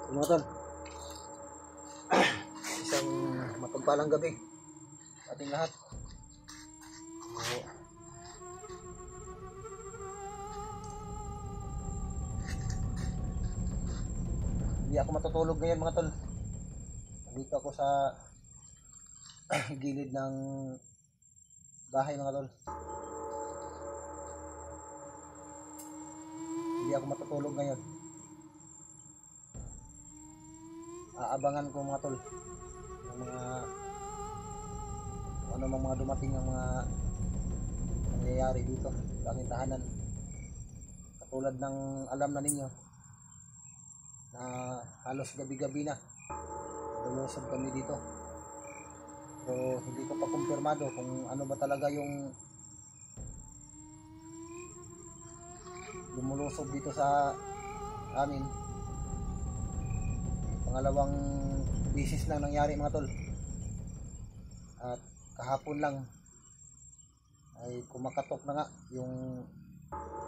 Mga tol, isang mapagpalang gabi ating lahat. Hindi ako matutulog ngayon mga tol. Dito ako sa gilid ng bahay mga tol. Hindi ako matutulog ngayon. Aabangan ko mga tol yung mga ano mga dumating ng mga nangyayari dito sa aking tahanan. Katulad ng alam na ninyo na halos gabi-gabi na lulusob kami dito, pero hindi ko pa kumpirmado kung ano ba talaga yung lumulusob dito sa amin. Pangalawang bisis na nangyari mga tol, at kahapon lang ay kumakatok na nga yung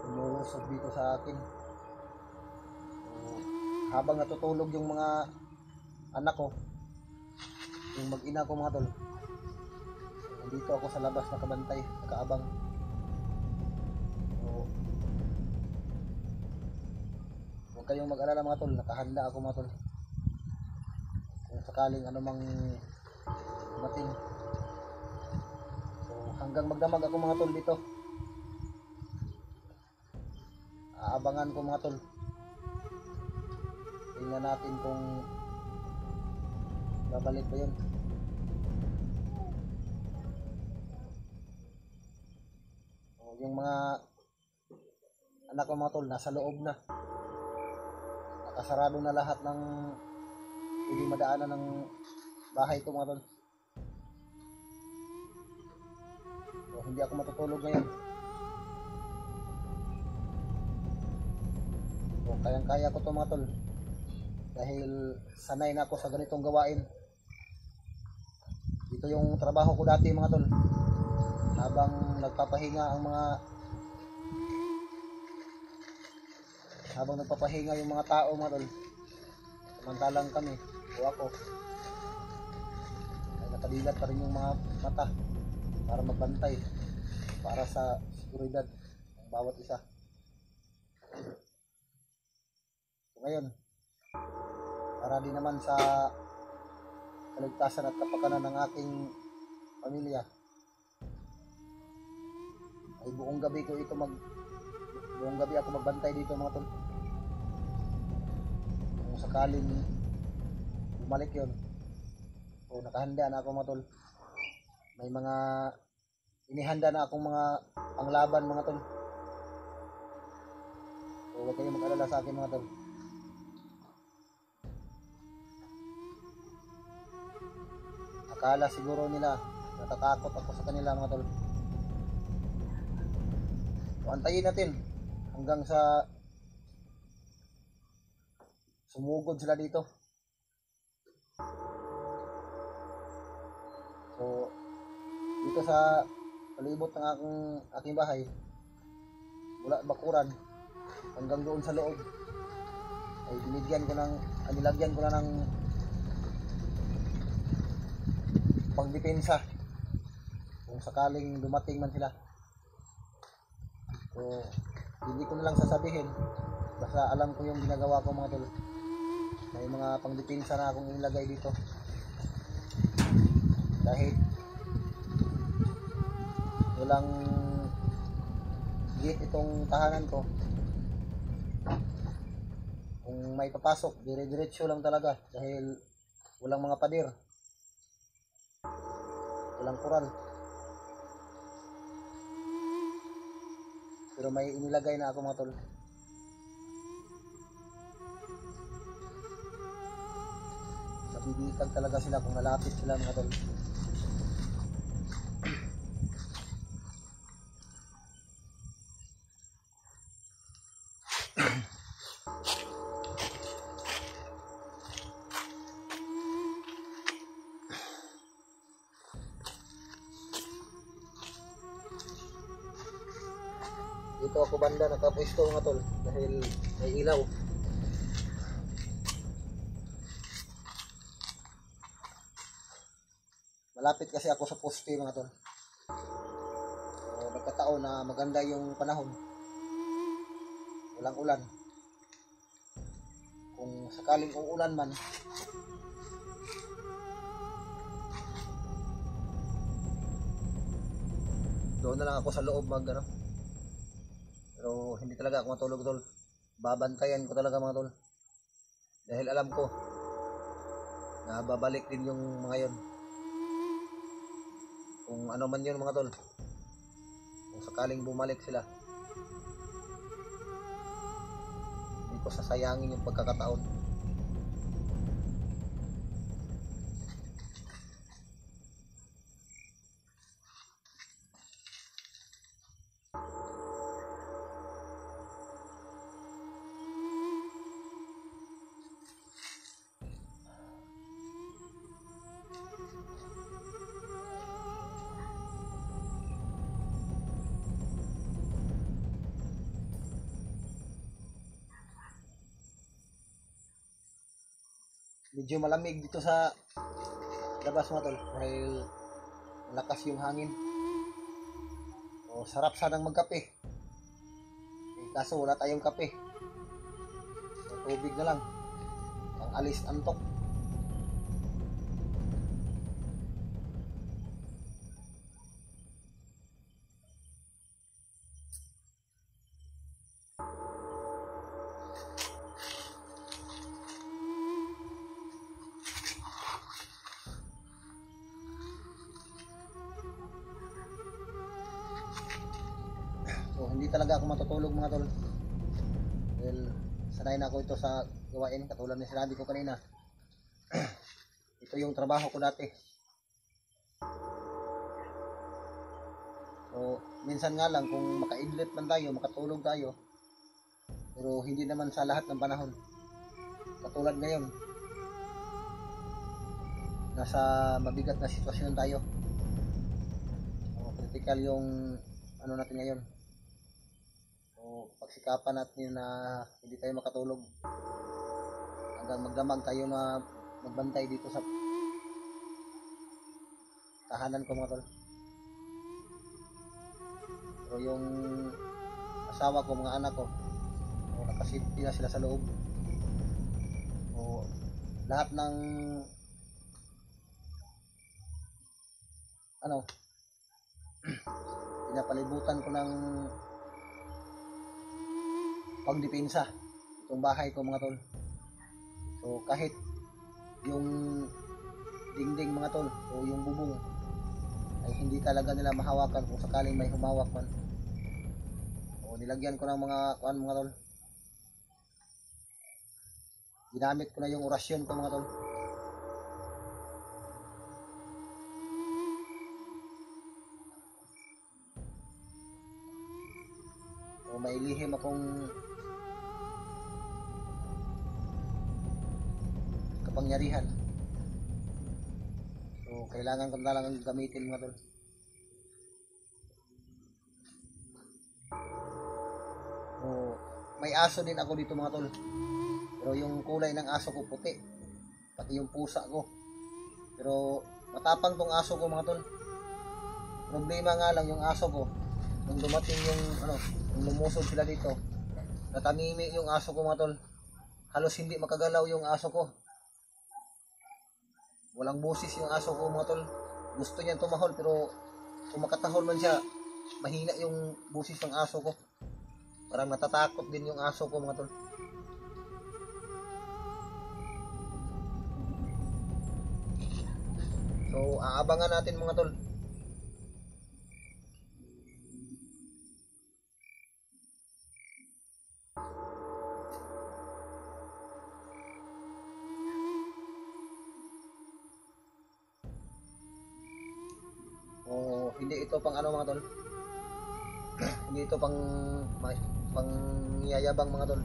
lumulusob dito sa akin. Habang natutulog yung mga anak ko, yung mag-ina ko mga tol, nandito ako sa labas nakabantay, nakaabang. So, huwag kayong mag-alala mga tol, nakahanda ako mga tol kung sakaling anumang dumating. So, hanggang magdamag ako mga tol dito, aabangan ko mga tol. Tingnan natin kung babalik ba yun. O, yung mga anak ko mga tol nasa loob na, nakasarado na lahat ng hindi madaanan ng bahay ko mga tol. So, hindi ako matutulog ngayon. So, kayang-kaya ko to mga tol, dahil sanay na ako sa ganitong gawain. Ito yung trabaho ko dati mga tol, habang nagpapahinga yung mga tao mga tol, samantalang kami o ako ay nakadilat pa rin yung mga mata para magbantay para sa seguridad ng bawat isa. So, ngayon, para din naman sa kaligtasan at kapakanan ng aking pamilya, ay buong gabi ako magbantay dito mga tol. Kung sakaling bumalik yun, o nakahanda na ako mga tol, may mga inihanda na akong mga panglaban mga tol. So huwag kayong mag-alala sa akin mga tol. Akala siguro nila natatakot ako sa kanila mga tol. So, antayin natin hanggang sa sumugod sila dito. So dito sa palibot ng aking bahay, mula bakuran hanggang doon sa loob, ay nilagyan ko na ng pangdepensa kung sakaling dumating man sila. So hindi ko na lang sasabihin, basta alam ko yung ginagawa ko mga tol. May mga pangdepensa na akong inilagay dito, dahil walang gate itong tahanan ko. Kung may papasok, dire-diretso lang talaga, dahil walang mga pader, walang kural. Pero may inilagay na ako mga tol. Mabibitag talaga sila kung nalapit sila mga tol. Dito ako banda nakapwesto mga tol, dahil may ilaw. Malapit kasi ako sa poste mga tol. So, nagkataon na maganda yung panahon. Walang ulan. Kung sakaling uulan man, doon na lang ako sa loob pero hindi talaga ako matulog tol. Babantayan ko talaga mga tol, dahil alam ko na babalik din yung mga yon, kung ano man yun mga tol. Kung sakaling bumalik sila, hindi ko sasayangin yung pagkakataon. Medyo malamig dito sa labas mga tol, dahil malakas yung hangin. O, sarap sanang magkape, kaso wala tayong kape. So, tubig na lang pang alis antok. So hindi talaga ako matutulog mga tol, dahil sanay na ako ito sa gawain. Katulad ng sinabi ko kanina, ito yung trabaho ko dati. So minsan nga lang kung makaidlit man tayo, makatulog tayo, pero hindi naman sa lahat ng panahon. Katulad ngayon, nasa mabigat na sitwasyon tayo. So, critical yung ano natin ngayon. So pagsikapan natin na hindi tayo makatulog hanggang magdamag tayo na magbantay dito sa tahanan ko mga tol. Pero yung asawa ko, mga anak ko, so, nakasafety na sila sa loob. So lahat ng pinapalibutan ko ng pagdepensa itong bahay ko mga tol. So kahit yung dingding mga tol o yung bubong ay hindi talaga nila mahawakan kung sakaling may humawak man. O nilagyan ko ng mga kuan mga tol. Ginamit ko na yung orasyon ko mga tol. So may lihim akong kapangyarihan. So kailangan ko na lang gamitin mga tol. So may aso din ako dito mga tol, pero yung kulay ng aso ko puti, pati yung pusa ko. Pero matapang tong aso ko mga tol. Problema nga lang yung aso ko, nung dumating yung nung lumusod sila dito, natamimi yung aso ko mga tol. Halos hindi makagalaw yung aso ko. Walang busis yung aso ko mga tol. Gusto niyan tumahol, pero kung makatahol man siya, mahina yung busis ng aso ko. Parang natatakot din yung aso ko mga tol. So aabangan natin mga tol. O hindi ito pang mga tol. Hindi ito pang yayabang mga tol.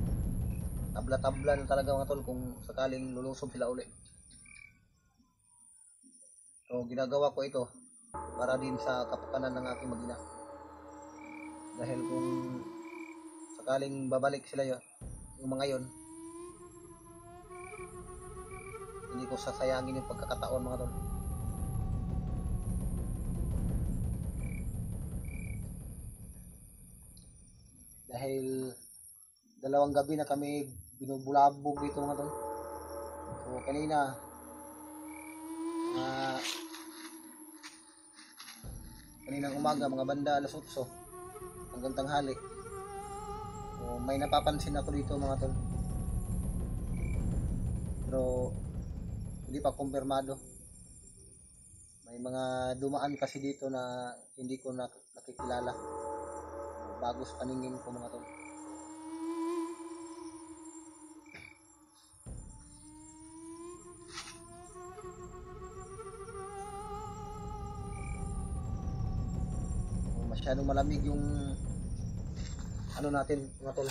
Tabla-tabla na talaga mga tol kung sakaling lulusob sila uli. So ginagawa ko ito para din sa kapakanan ng aking mag-ina. Dahil kung sakaling babalik sila yung mga yon, hindi ko sasayangin yung pagkakataon mga tol. hanggang gabi na kami binubulabog dito mga tol. So kanina kaninang umaga mga banda alas 8 hanggang tanghali. So may napapansin ako dito mga tol. Pero hindi pa kumpirmado. May mga dumaan kasi dito na hindi ko nakikilala. Bago sa paningin ko mga tol. Masyadong malamig yung ano natin mga tol.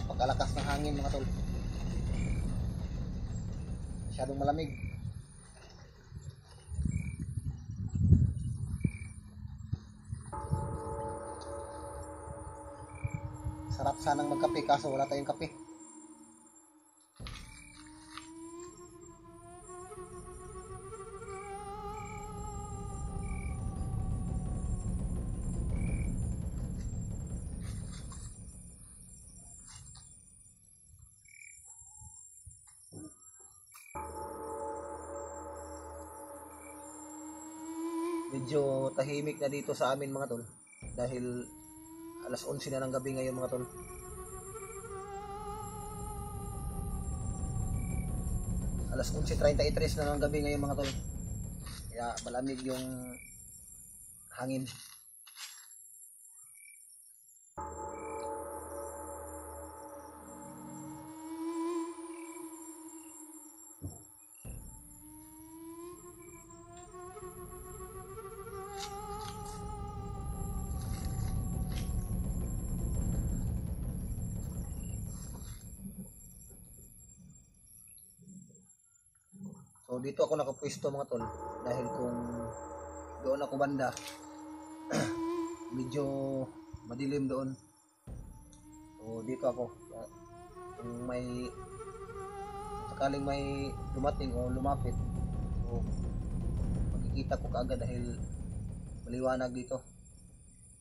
Napakalakas ng hangin mga tol. Masyadong malamig. Sarap sanang magkape kaso wala tayong kape. Medyo tahimik na dito sa amin mga tol dahil alas 11 na ng gabi ngayon mga tol. Alas 11:33 na ng gabi ngayon mga tol. Kaya malamig yung hangin. So dito ako nakapwesto mga tol dahil kung doon ako banda medyo madilim doon. So dito ako kung may sakaling may dumating o lumapit so makikita ko kaagad dahil maliwanag dito.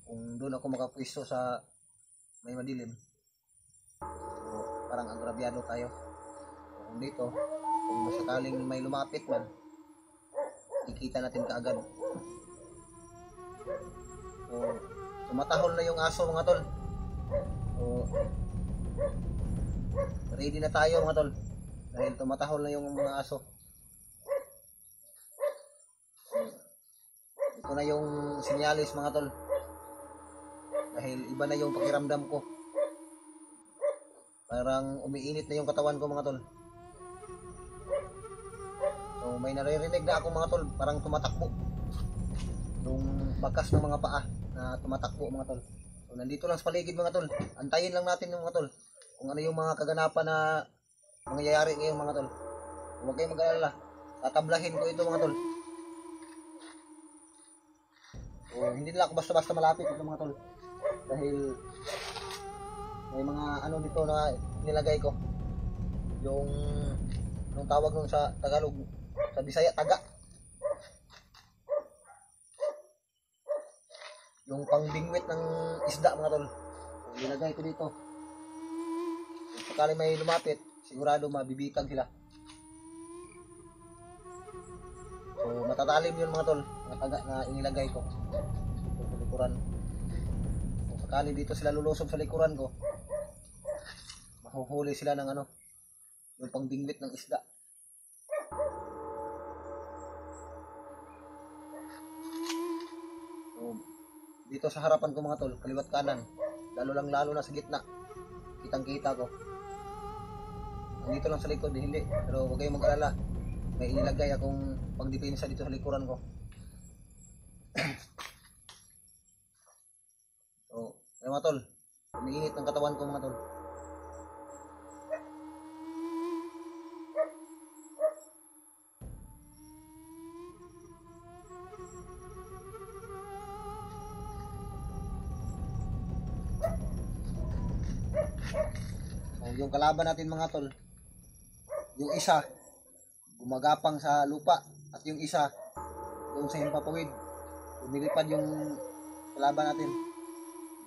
Kung doon ako makapwesto sa may madilim so parang agrabyado tayo. So, kung dito kung sakaling may lumapit man ikita natin kaagad. So tumatahol na yung aso mga tol. So ready na tayo mga tol dahil tumatahol na yung mga aso. Ito na yung sinyalis mga tol dahil iba na yung pakiramdam ko. Parang umiinit na yung katawan ko mga tol. So may naririnig na ako mga tol, parang tumatakbo. Yung bakas ng mga paa na tumatakbo mga tol. So nandito lang sa paligid mga tol. Antayin lang natin yung mga tol. Kung ano yung mga kaganapan na mangyayari ngayon mga tol. Huwag kayong mag-alala. Tatablahin ko ito mga tol. So hindi lang ako basta-basta malapit ito mga tol. Dahil may mga ano dito na nilagay ko. Yung tawag nun sa Tagalog, sa Bisaya, taga. Yung pangbingwit ng isda mga tol. So, nilagay ko dito. Kung sakali may lumapit, sigurado mabibitag sila. So matatalim yun mga tol, mga taga na inilagay ko. So, sa likuran. Kung sakali dito sila lulusob sa likuran ko, mahuhuli sila ng ano, yung pangbingwit ng isda. So, dito sa harapan ko mga tol, kaliwat kanan, lalo na sa gitna, kitang kita ko dito lang sa likod, hindi. Pero huwag kayong mag-alala. May inilagay akong pangdepensa dito sa likuran ko. So, ayun mga tol. Umiinit ng katawan ko mga tol. So, yung kalaban natin mga tol, yung isa gumagapang sa lupa at yung isa doon sa himpapawid. Lumilipad yung kalaban natin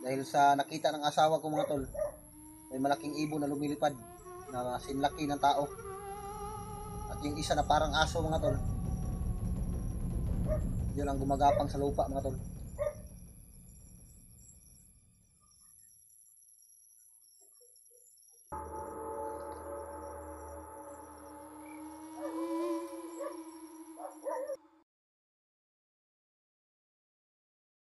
dahil sa nakita ng asawa ko mga tol, may malaking ibon na lumilipad na sinlaki ng tao. At yung isa na parang aso mga tol, yun ang gumagapang sa lupa mga tol.